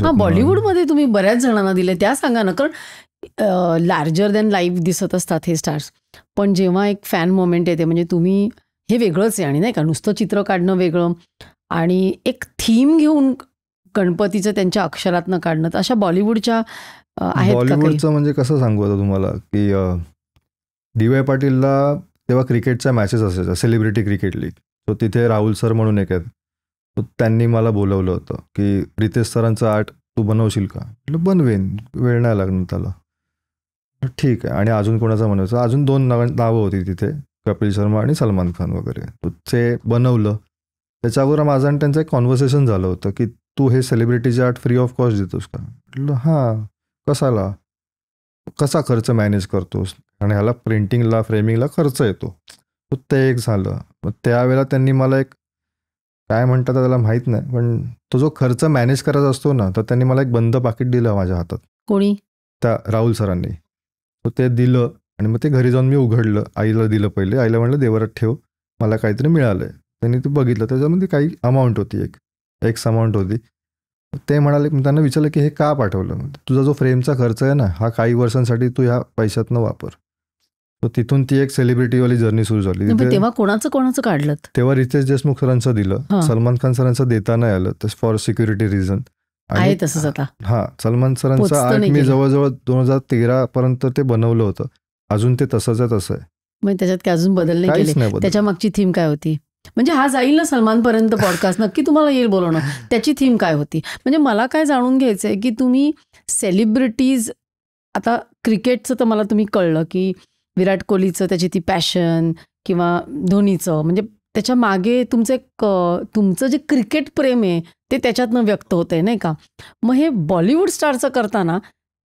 हां, बॉलिवूडमध्ये तुम्ही बऱ्याच जणांना दिले, त्या सांगा ना. कारण लार्जर दॅन लाईफ दिसत असतात हे स्टार्स, पण जेव्हा एक फॅन मोमेंट येते म्हणजे तुम्ही हे वेगळंच आहे. आणि नाही का नुसतं चित्र काढणं वेगळं आणि एक थीम घेऊन गणपतीचं त्यांच्या अक्षरातनं काढणं, तर अशा बॉलिवूडच्या आहेत का काही? बॉलिवूडचं म्हणजे कसं सांगू आता तुम्हाला की डी.वाय. पाटीलला तेव्हा क्रिकेटच्या मॅचेस असायच्या, सेलिब्रिटी क्रिकेट लीग. सो तिथे राहुल सर म्हणून एक आहेत, तर त्यांनी मला बोलवलं होतं की रितेश सरांचं आर्ट तू बनवशील का? म्हटलं बनवेन, वेळ नाही लागणार त्याला. ठीक आहे. आणि अजून कोणाचं बनवायचं? अजून 2 नावं होती तिथे, कपिल शर्मा आणि सलमान खान वगैरे. तर ते बनवलं. त्याच्यावर माझं आणि त्यांचं एक कॉन्व्हर्सेशन झालं होतं की तू हे सेलिब्रिटीचे आर्ट फ्री ऑफ कॉस्ट देतोस का? म्हटलं हां. कशाला? कसा खर्च मॅनेज करतोस? आणि ह्याला प्रिंटिंगला फ्रेमिंगला खर्च येतो. तर ते एक झालं. मग त्यावेळेला त्यांनी मला एक काय म्हणतात त्याला माहीत नाही, पण तो जो खर्च मॅनेज करायचा असतो ना, तर त्यांनी मला एक बंद पाकिट दिलं माझ्या हातात. कोणी? त्या राहुल सरांनी. तर ते दिलं आणि मग ते घरी जाऊन मी उघडलं. आईला दिलं पहिले. आईला म्हणलं देवरात ठेव, मला काहीतरी मिळालं आहे. त्यांनी ते बघितलं, त्याच्यामध्ये काही अमाऊंट होती, एक्स अमाऊंट होती. ते म्हणाले, मी त्यांना विचारलं की हे का पाठवलं? तुझा जो फ्रेमचा खर्च आहे ना, हा काही वर्षांसाठी तू ह्या पैशातनं वापर. तर तिथून ती एक सेलिब्रिटीवाली जर्नी सुरू झाली. तेव्हा कोणाचं काढलं? तेव्हा रितेश देशमुख सरांचं दिलं, सलमान खान सरांचं देता नाही आलं, तर फॉर सिक्युरिटी रिझन. आहे तसंच आता. हां, सलमान सरांचं आर्ट मी जवळजवळ 2013 पर्यंत ते बनवलं होतं. अजून ते तसंच आहे तसं आहे. मग त्याच्यात काय अजून बदल नाही केले? त्याच्या मागची थीम काय होती? म्हणजे हा जाईल ना सलमानपर्यंत पॉडकास्ट, नक्की तुम्हाला येईल बोलवणं. त्याची थीम काय होती? म्हणजे मला काय जाणून घ्यायचं आहे की तुम्ही सेलिब्रिटीज, आता क्रिकेटचं तर मला तुम्ही कळलं की विराट कोहलीचं त्याची ती पॅशन किंवा धोनीचं, म्हणजे त्याच्या मागे तुमचं जे क्रिकेट प्रेम आहे ते त्याच्यातनं व्यक्त होतंय नाही का? मग हे बॉलिवूड स्टारचं करताना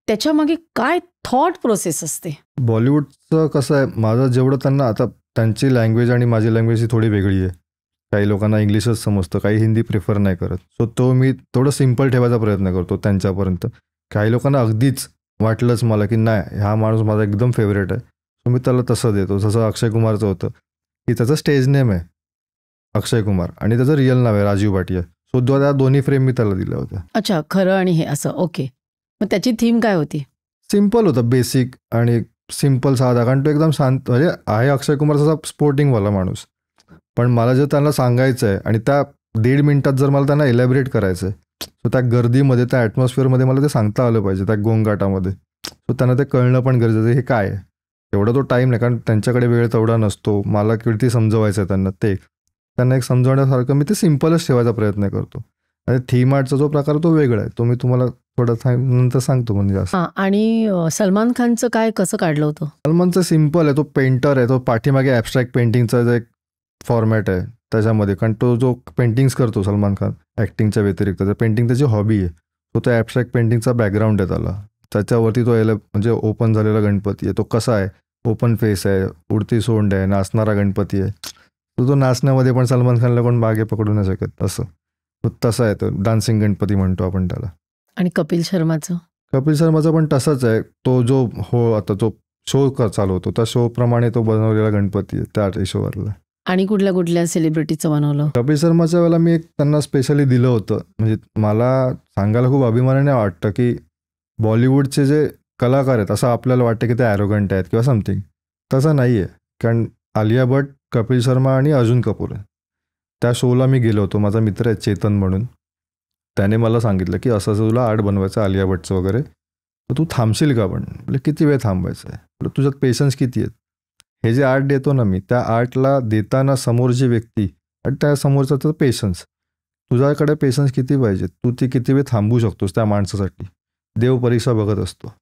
त्याच्या मागे काय थॉट प्रोसेस असते? बॉलिवूडचं कसं आहे, माझं जेवढं त्यांना, आता त्यांची लँग्वेज आणि माझी लँग्वेज ही थोडी वेगळी आहे. काही लोकांना इंग्लिशच समजतं, काही हिंदी प्रिफर नाही करत. सो तो मी थोडं सिम्पल ठेवायचा प्रयत्न करतो त्यांच्यापर्यंत. काही लोकांना अगदीच वाटलंच मला की नाही, हा माणूस माझा एकदम फेवरेट आहे, सो मी त्याला तसं देतो. जसं अक्षय कुमारचं होतं की त्याचं स्टेज नेम आहे अक्षय कुमार आणि त्याचं रिअल नाव आहे राजीव भाटिया. सो त्या दोन्ही फ्रेम मी त्याला दिल्या होत्या. अच्छा, खरं आणि हे असं. ओके. मग त्याची थीम काय होती? सिम्पल होतं, बेसिक आणि सिम्पल साधा. कारण तो एकदम शांत, म्हणजे आहे अक्षय कुमारचा स्पोर्टिंगवाला माणूस, पण मला जर त्यांना सांगायचं आहे आणि त्या 1.5 मिनिटात जर मला त्यांना एलॅबरेट करायचं आहे, सो त्या गर्दीमध्ये, त्या ॲटमॉस्फिअरमध्ये मला ते सांगता आलं पाहिजे, त्या गोंगाटामध्ये. सो त्यांना ते कळणं पण गरजेचं आहे, हे काय आहे. एवढा तो टाईम नाही, कारण त्यांच्याकडे वेळ तेवढा नसतो. मला किती समजवायचं आहे त्यांना, त्यांना एक समजवण्यासारखं मी ते सिम्पलच ठेवायचा प्रयत्न करतो. आणि थीम आर्टचा जो प्रकार तो वेगळा आहे, तो मी तुम्हाला थोडं नंतर सांगतो. म्हणजे असं. आणि सलमान खानचं काय, कसं काढलं होतं? सलमानचं सिम्पल आहे, तो पेंटर आहे. तो पाठीमागे ॲबस्ट्रॅक्ट पेंटिंगचा जो एक फॉर्मॅट आहे त्याच्यामध्ये, कारण तो जो पेंटिंग्स करतो सलमान खान ॲक्टिंगच्या व्यतिरिक्त, तर पेंटिंग त्याची हॉबी आहे. तो ॲबस्ट्रॅक्ट पेंटिंगचा बॅकग्राऊंड आहे त्याला. त्याच्यावरती तो म्हणजे ओपन झालेला गणपती आहे. तो कसा आहे, ओपन फेस आहे, उडती सोंड आहे, नाचणारा गणपती आहे. तो नाचण्यामध्ये पण सलमान खानला कोण मागे पकडू नाही शकत, असं तसा आहे तो. डान्सिंग गणपती म्हणतो आपण त्याला. आणि कपिल शर्माचं पण तसंच आहे. तो जो आता जो शो चालू होतो त्या शो प्रमाणे तो बनवलेला गणपती आहे, त्या शोवरला. आणि कुठल्या सेलिब्रिटीचं बनवलं? कपिल शर्माच्या वेळेला मी एक त्यांना स्पेशली दिलं होतं. म्हणजे मला सांगायला खूप अभिमानाने वाटतं की बॉलिवूडचे जे कलाकार आहेत, असं आपल्याला वाटतं की ते ॲरोगंट आहेत किंवा समथिंग, तसं नाही आहे. कारण आलिया भट, कपिल शर्मा आणि अर्जुन कपूर आहे. त्या शोला मी गेलो होतो. माझा मित्र आहे चेतन म्हणून, त्याने मला सांगितलं की असं तुला आर्ट बनवायचं आलिया भटचं वगैरे, तर तू थांबशील का? पण म्हणजे किती वेळ थांबायचं आहे, तुझ्यात पेशन्स किती आहेत? हे जे आर्ट देतो ना मी, त्या आर्टला देताना समोरची व्यक्ती आणि त्या समोरचा पेशन्स, तुझ्याकडे पेशन्स किती पाहिजे, तू ती किती वेळ थांबू शकतोस त्या माणसासाठी. देव परीक्षा बघत असतो.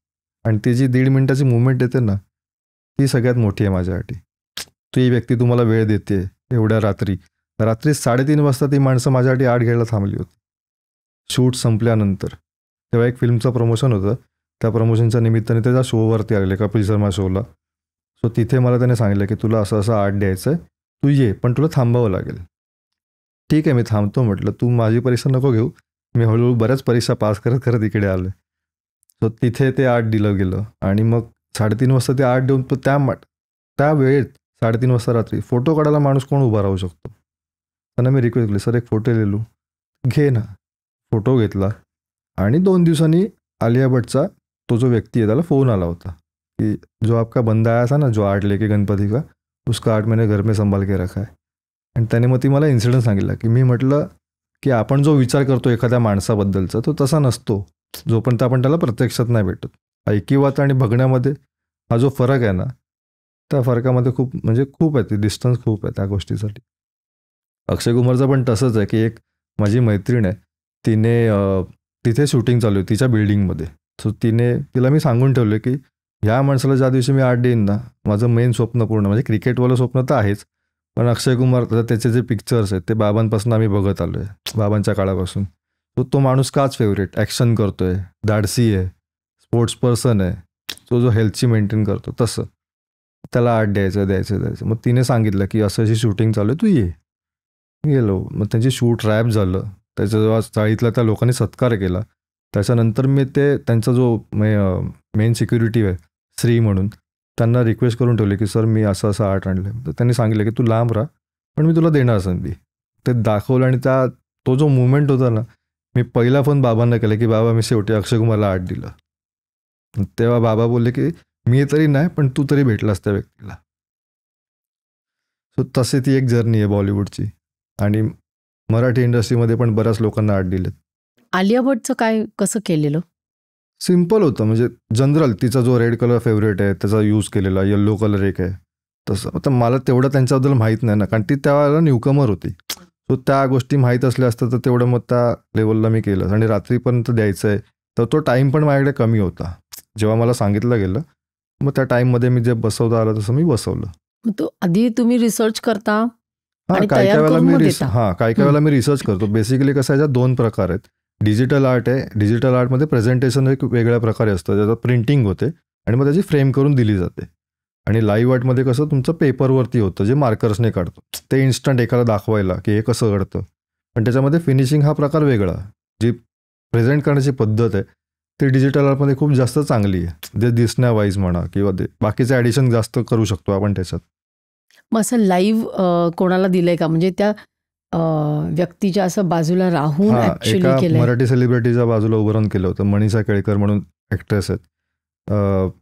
आणि ती जी 1.5 मिनिटाची मुवमेंट येते ना, ती सगळ्यात मोठी आहे माझ्यासाठी. ती व्यक्ती तुम्हाला वेळ देते एवढ्या रात्री 3:30 वाजता ती माणसं माझ्यासाठी आर्ट घ्यायला थांबली होती. शूट संपल्यानंतर तेव्हा एक फिल्मचं प्रमोशन होतं, त्या प्रमोशनच्या निमित्ताने त्याच्या शोवरती आलेले, कपिल शर्मा शोला. सो तिथे मला त्याने सांगितलं की तुला असं आर्ट द्यायचं आहे, तू ये, पण तुला थांबावं लागेल. ठीक आहे, मी थांबतो म्हटलं. तू माझी परीक्षा नको घेऊ, मी हळूहळू बऱ्याच परीक्षा पास करत इकडे आलो. सो तिथे ते आर्ट दिलं गेलं आणि मग 3:30 वाजता ते आर्ट देऊन त्या वेळेत 3:30 वाजता रात्री फोटो काढायला माणूस कोण उभा राहू शकतो. त्यांना मी रिक्वेस्ट केली, सर एक फोटो लिहिलो, घे ना. फोटो घेतला आणि 2 दिवसांनी आलिया भट्टचा तो जो व्यक्ती आहे त्याला फोन आला होता की जो आपका बंदा आया था ना, जो आर्ट लेके गणपती का, उसका 8 महीने घर में संभाल के रखा है. आणि त्याने मग ती मला इन्सिडेंट सांगितला की मी म्हटलं की आपण जो विचार करतो एखाद्या माणसाबद्दलचा तो तसा नसतो जोपर्यंत आपण त्याला प्रत्यक्षात नाही भेटत. ऐकिवात आणि बघण्यामध्ये हा जो फरक आहे ना, त्या फरकामध्ये खूप आहे, ती डिस्टन्स खूप आहे त्या गोष्टीसाठी. अक्षय कुमारचं पण तसंच आहे की एक माझी मैत्रीण आहे, तिथे शूटिंग चालू आहे तिच्या बिल्डिंगमध्ये. सो तिला मी सांगून ठेवलं की ह्या माणसाला ज्या दिवशी मी आर्ट देईन ना, माझं मेन स्वप्न पूर्ण, म्हणजे क्रिकेटवालं स्वप्न तर आहेच, पण अक्षय कुमार त्याचे जे पिक्चर्स आहेत ते बाबांपासून आम्ही बघत आलो आहे, बाबांच्या काळापासून. तो माणूस काच फेवरेट, ॲक्शन करतोय, धाडसी आहे, स्पोर्ट्स पर्सन आहे, तो जो हेल्थची मेंटेन करतो तसं त्याला आर्ट द्यायचं. मग तिने सांगितलं की असं अशी शूटिंग चालू आहे, तू ये. गेलो. मग त्यांची शूट रॅप झालं, त्याच्या जेव्हा चाळीतला त्या लोकांनी सत्कार केला, त्याच्यानंतर मी त्यांचा जो मेन सिक्युरिटी आहे श्री म्हणून, त्यांना रिक्वेस्ट करून ठेवले की सर मी असं आर्ट आणलं. तर त्यांनी सांगितलं की तू लांब राहा, पण मी तुला देणार संधी. ते दाखवलं आणि तो जो मुवमेंट होता ना, मी पहिला फोन बाबांना केला की बाबा मी शेवटी अक्षय कुमारला आर्ट दिलं. तेव्हा बाबा बोलले की मी तरी नाही, पण तू तरी भेटलास त्या व्यक्तीला. सो तशी ती एक जर्नी आहे बॉलिवूडची. आणि मराठी इंडस्ट्रीमध्ये पण बऱ्याच लोकांना आर्ट दिलेत. आलिया भट्टचं काय कसं केलेलं? सिम्पल होतं, म्हणजे जनरल तिचा जो रेड कलर फेवरेट आहे त्याचा यूज केलेला, येल्लो कलर एक आहे तसं. आता मला तेवढं त्यांच्याबद्दल माहीत नाही ना, कारण ती त्यावेळेला न्यूकमर होती. सो त्या गोष्टी माहीत असल्या असतं तर तेवढं मग त्या लेवलला मी केलं. आणि रात्रीपर्यंत द्यायचं आहे तर तो टाईम पण माझ्याकडे कमी होता. जेव्हा मला सांगितलं गेलं मग त्या टाईममध्ये मी जे बसवता आलं तसं मी बसवलं. तो आधी तुम्ही रिसर्च करता? काही वेळेला मी रिसर्च करतो. बेसिकली कसं याच्यात 2 प्रकार आहेत. डिजिटल आर्ट आहे, डिजिटल आर्टमध्ये प्रेझेंटेशन एक वेगळ्या प्रकारे असतं, त्याचं प्रिंटिंग होते आणि मग त्याची फ्रेम करून दिली जाते. आणि लाईव्ह आर्टमध्ये कसं तुमचं पेपरवरती होतं जे मार्कर्सने काढतो, ते इन्स्टंट एखादा दाखवायला की हे कसं घडतं. पण त्याच्यामध्ये फिनिशिंग हा प्रकार वेगळा, जी प्रेझेंट करण्याची पद्धत आहे ती डिजिटल आर्टमध्ये खूप जास्त चांगली आहे. जे दिसण्यावाईज म्हणा किंवा बाकीचे ॲडिशन जास्त करू शकतो आपण त्याच्यात. मग असं लाईव्ह कोणाला दिलंय का, म्हणजे त्या व्यक्तीच्या असं बाजूला राहून ऍक्च्युअली केलं? मराठी सेलिब्रिटीच्या बाजूला उभं राहून केलं होतं. मनीषा केळकर म्हणून ॲक्ट्रेस आहेत.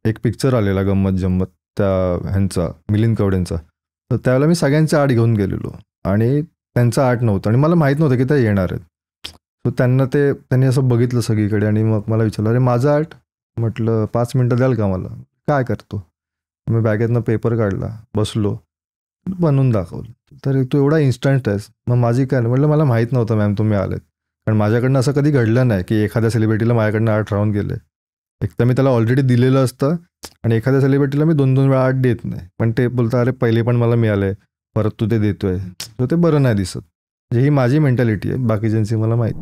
एक पिक्चर आलेला गंमत जम्मत त्या ह्यांचा, मिलिंद कवडेंचा. तर त्यावेळेला मी सगळ्यांचा आर्ट घेऊन गेलेलो आणि त्यांचा आर्ट नव्हतं आणि मला माहीत नव्हतं की ते येणार आहेत. सो त्यांनी असं बघितलं सगळीकडे आणि मग मला विचारलं, अरे माझं आर्ट? म्हटलं 5 मिनटं द्याल का मला? काय करतो? मी बॅगेतनं पेपर काढला, बसलो, बनवून दाखवलं. तर तू एवढा इन्स्टंट आहेस. मग माझी काय? म्हटलं मला माहीत नव्हतं मॅम तुम्ही आलेत, कारण माझ्याकडनं असं कधी घडलं नाही की एखाद्या सेलिब्रिटीला माझ्याकडनं आर्ट राहून गेले. एक तर मी त्याला ऑलरेडी दिलेलं असतं आणि एखाद्या सेलिब्रिटीला मी 2-2 वेळा आर्ट देत नाही, पण ते बोलतात अरे पहिले पण मला मिळालंय, परत तू ते देतोय, तर ते बरं नाही दिसत. ही माझी मेंटॅलिटी आहे, बाकीच्यांची मला माहीत.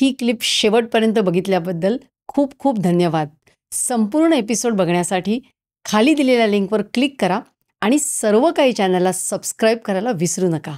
ही क्लिप शेवटपर्यंत बघितल्याबद्दल खूप खूप धन्यवाद. संपूर्ण एपिसोड बघण्यासाठी खाली दिलेल्या लिंकवर क्लिक करा आणि सर्व काही चॅनलला सबस्क्राईब करायला विसरू नका.